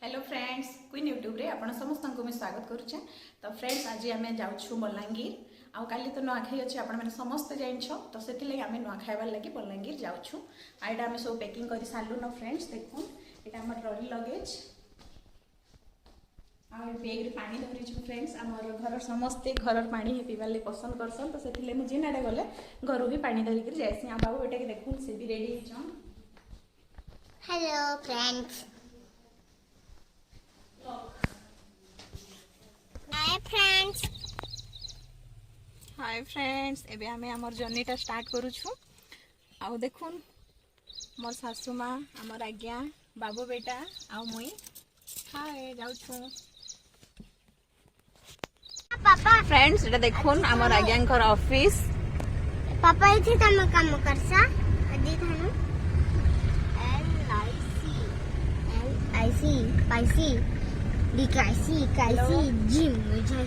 Hello friends, queen YouTube रे आपण समस्त को मैं स्वागत करुचे। तो फ्रेंड्स, आज आम जाऊँ बलांगीर आउ काली तो नुआखाई अच्छे आपण मैंने समस्ते जान तो से आम नुआ खाइबार लगी बलांगीर जाऊँ। आईटा आम सब पैकिंग कर सारू न फ्रेंड्स। देखो यहाँ आम ट्रॉली लगेज बैग रे पानी धरी फ्रेंड्स। आमर घर समस्ते घर पानी पीवार लगे पसंद करसन तो से मुझे जेनाडे गले घर भी पानी धरिक जाएसी। आ बाबू बेटा के देखून से भी रेडी होचन। Hello friends. हाय फ्रेंड्स, एबे हमें हमर जर्नीटा स्टार्ट करूछु। आउ देखुन मोर सासू माँ, हमर आज्ञा, बाबू बेटा आउ मुई हाय जाउछु। पापा फ्रेंड्स एटा देखुन हमर आज्ञांकर ऑफिस। पापा इथे तम काम करसा अदी थानु LIC पाइसी डिकाइसी काइसी जिम मुझे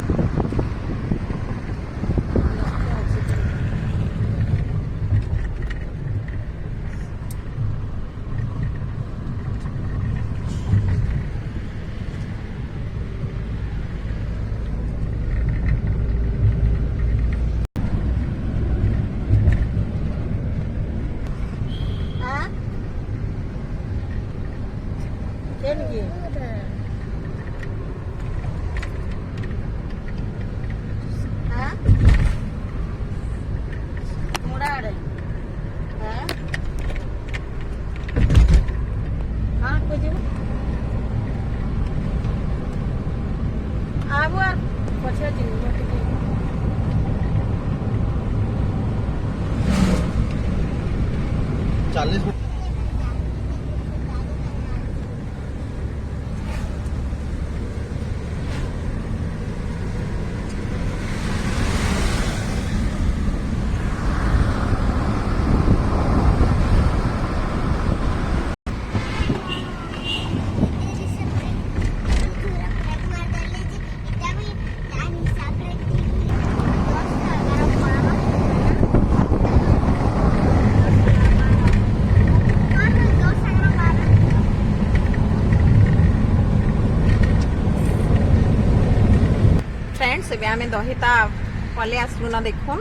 फ्रेंड्स। एबे आमे दहिता पले आसलु ना देखुन।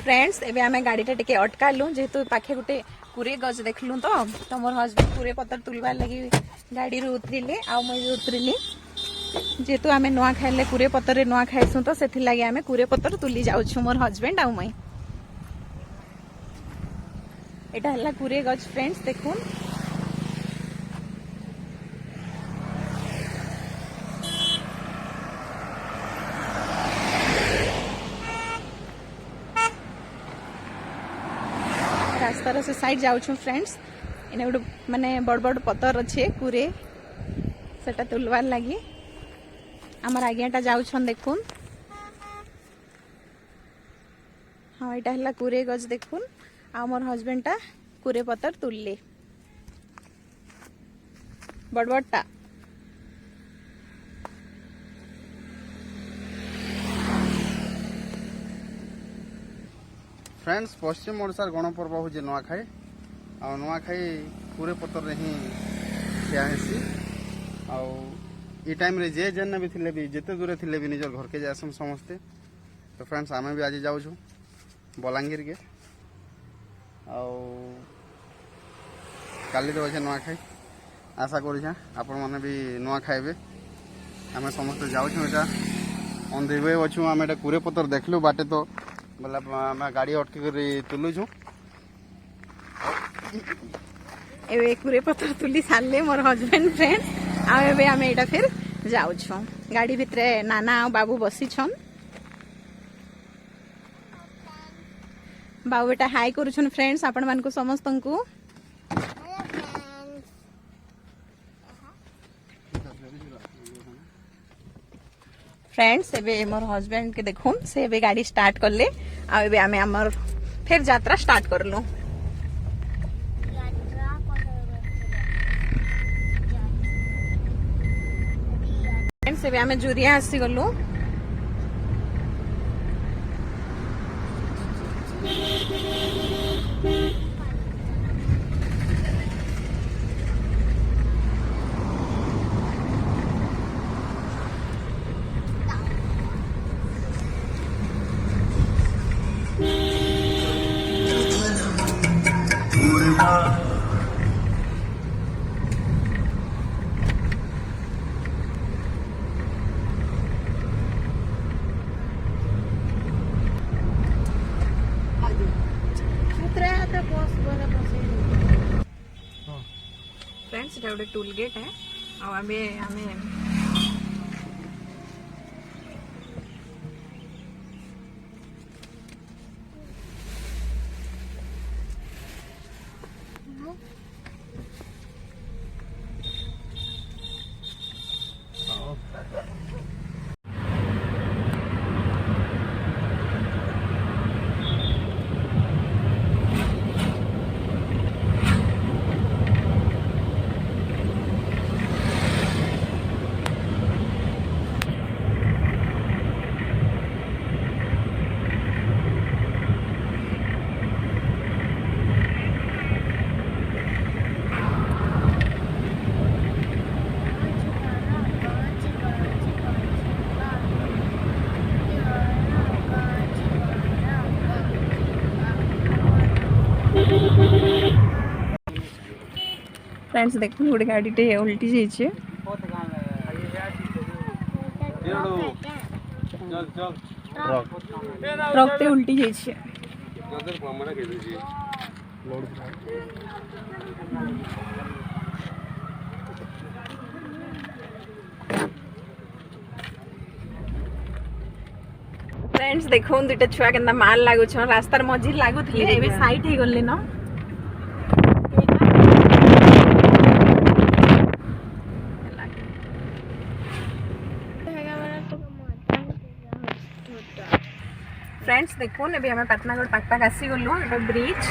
फ्रेंड्स एबे आमे गाड़ीटा टिके अटकालु जेहेतु पाखे गुटे कुरे गज देखलु तो मोर हस्बैंड कुरे पतर तुलबार लगी गाड़ी रू उतरिले आ मुई उतरिली। जेहेतु आमे नुआ खाइले कुरे पतर रे नुआ खाइसु तो सेथि लागि आमे कुरे पतर तुली जाउछु मोर हस्बैंड आ मुई। एटा हला कुरे गज फ्रेंड्स देखुन। रास्तार से साइड जाऊँ फ्रेंड्स। इने गोटे माने बड़ बड़ पतर अच्छे कुरे सेटा तुलवार लगी आमर आज्ञाटा जाऊन देखुन। हाँ आईटा हला कुरे गज देखुन आ मोर हस्बैंड टा कुरे पतर तुलले बड़बड़टा फ्रेंड्स पश्चिम ओडिशार गणपर्व हूँ नुआखाई आ नुआखाई पूरे पतर ही खिया हेसी आई टाइम रे जे जेने भी थिले भी जेते दूरे थिले भी निजर घर के जासन समस्ते। तो फ्रेंड्स आमे भी आज जाऊँ बलांगीर के काली तो अच्छे नुआखाई आशा करूँ आपण मैंने भी नुआ खाइबे। आम समस्ते जाऊँ यहाँ ऑन द वे अच्छू आम एटा कुरे पतर देखलु बाटे तो बोला आम गाड़ी अटकी कर तुलुछु एबे कुरे पतर तुली सारले मोर हस्बैंड फ्रेंड आ एबे आमे एटा फिर जाउछु गाड़ी भितरे नाना आ बाबू बसी छन बाबू बेटा हाई करूछन फ्रेंड्स आपण मान को समस्त को फ्रेंड्स एबे मोर हस्बैंड के देखुन से एबे गाड़ी स्टार्ट कर ले आ एबे आमे हमर फिर यात्रा स्टार्ट करलु। फ्रेंड्स एबे आमे जुरिया आसी गलु फ्रेंड्स गोटे टूल गेट है आमे फ्रेंड्स देखो गोटे गाड़ी टे उल्टी जाइए ट्रक टे उल्टी जाइए फ्रेंड्स देखो दुटा छुआ के माल लागुछ रास्तार मझी लागुले साइड हो गले न फ्रेंड्स देखो अभी हमें पाटनागढ़ पाक आसी गलु ब्रिज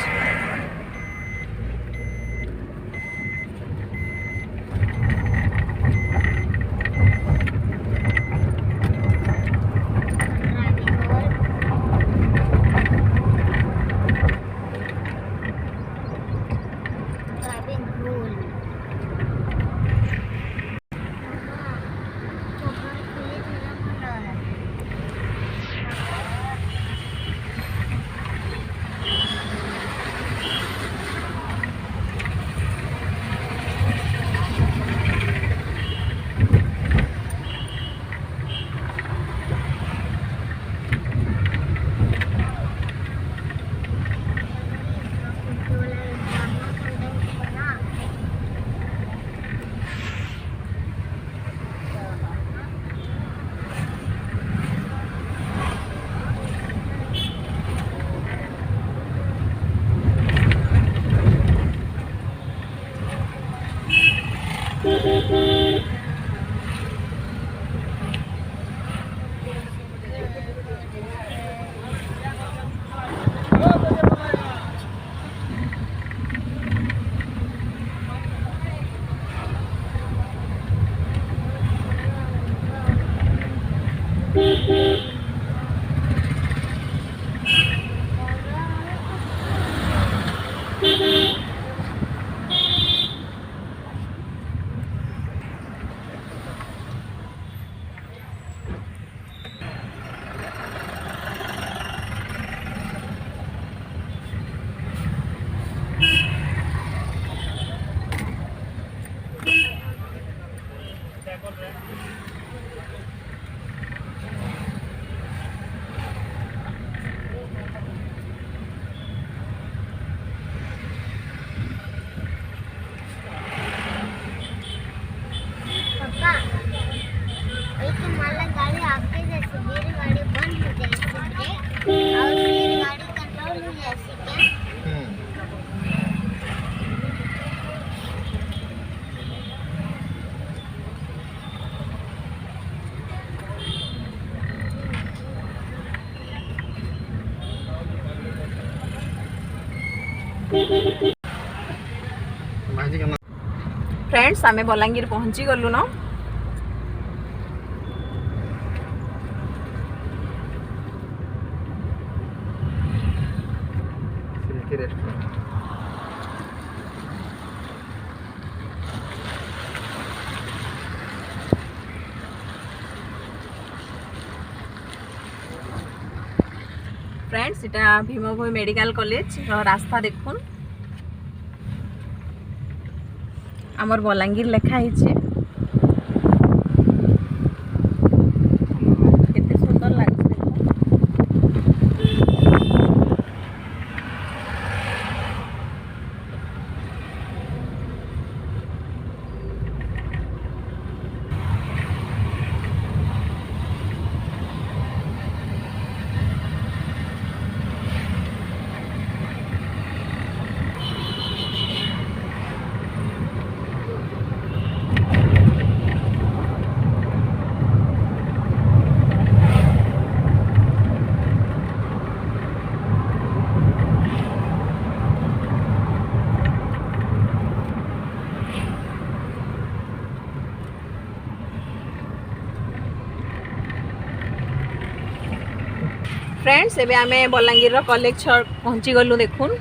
फ्रेंड्स आमे बलांगीर पहुंची गलु न फ्रेंड्स इटा भीमभोई मेडिकल कॉलेज रास्ता देखुन आमर बलांगीर लेखा है केते सुंदर लागे फ्रेंड्स एबे आमे बलांगीर कॉलेज पहुंची गलु देखुन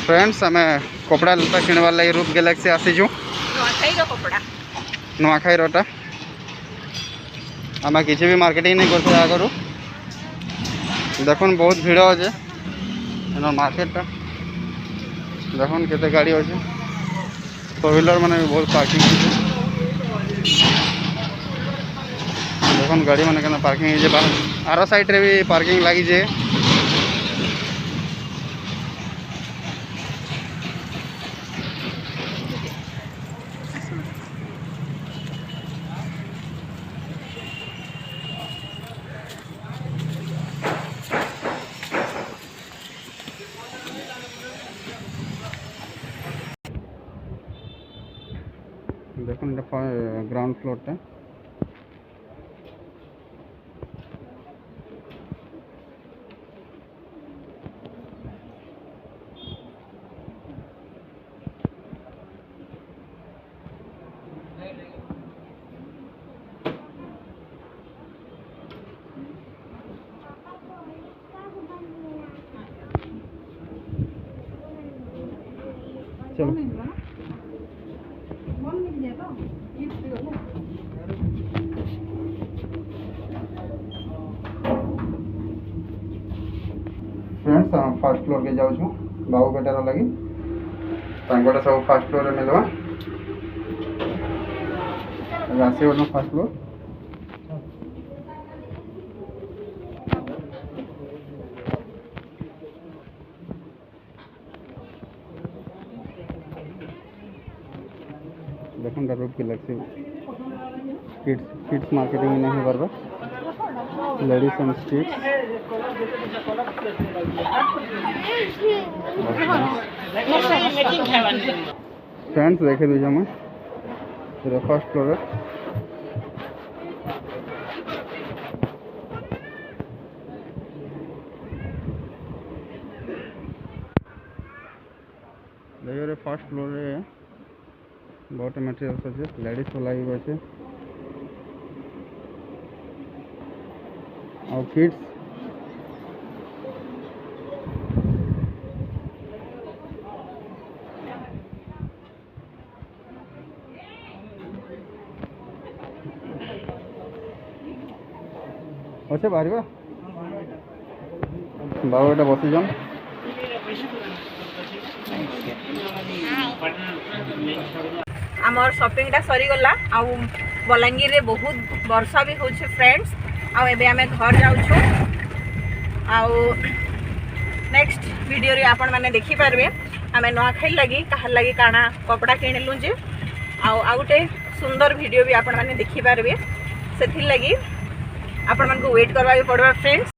फ्रेंड्स आम कपड़ा लता किणवार लगे रूप गैलेक्सी आसीचु कपड़ा नुआखाई रटा आम किसी भी मार्केटिंग नहीं करते आगु देखुन बहुत भिड़ अच्छे मार्केटा देखुन केते गाड़ी अच्छे फोर व्हीलर मैंने भी बहुत पार्किंग देखुन गाड़ी मैंने क्या पार्किंग आर साइड रे भी पार्किंग लगी जे देखो ग्राउंड फ्लोर टा चलो फ्रेंड्स फर्स्ट फ्लोर के जाऊँ बाबू बेटार लगी सब फर्स्ट फ्लोर में मिलवा आसे फर्स्ट फ्लोर देखो रूप की लक्ष्य किड्स मार्केटिंग नहीं करवा लेडीज एंड स्ट्रीट्स फ्रेंड्स देखे दीजिए मैं फर्स्ट फ्लोर है देखिए फर्स्ट फ्लोर है बहुत मटेरियल्स अच्छे लेडीज वाला भी अच्छे ଆଉ କିଡ୍ସ ଅଛେ ବାହାରିବା ବାବୁ ଏଇଟା ବସିଛନ୍ आमर शॉपिंगटा सरीगला आउ बलांगीर रे बहुत वर्षा भी होछे फ्रेंड्स आउ एबे आमे घर जाउछु आउ नेक्स्ट वीडियो रे आपण माने देखि पारबे आमे नुआखाई लगी काहर लगी काना कपड़ा किणलु जे आउ आउटे सुंदर वीडियो भी आपण माने देखि पारबे सेथि लगी आपण मन को वेट करबा पड़बा फ्रेंड्स।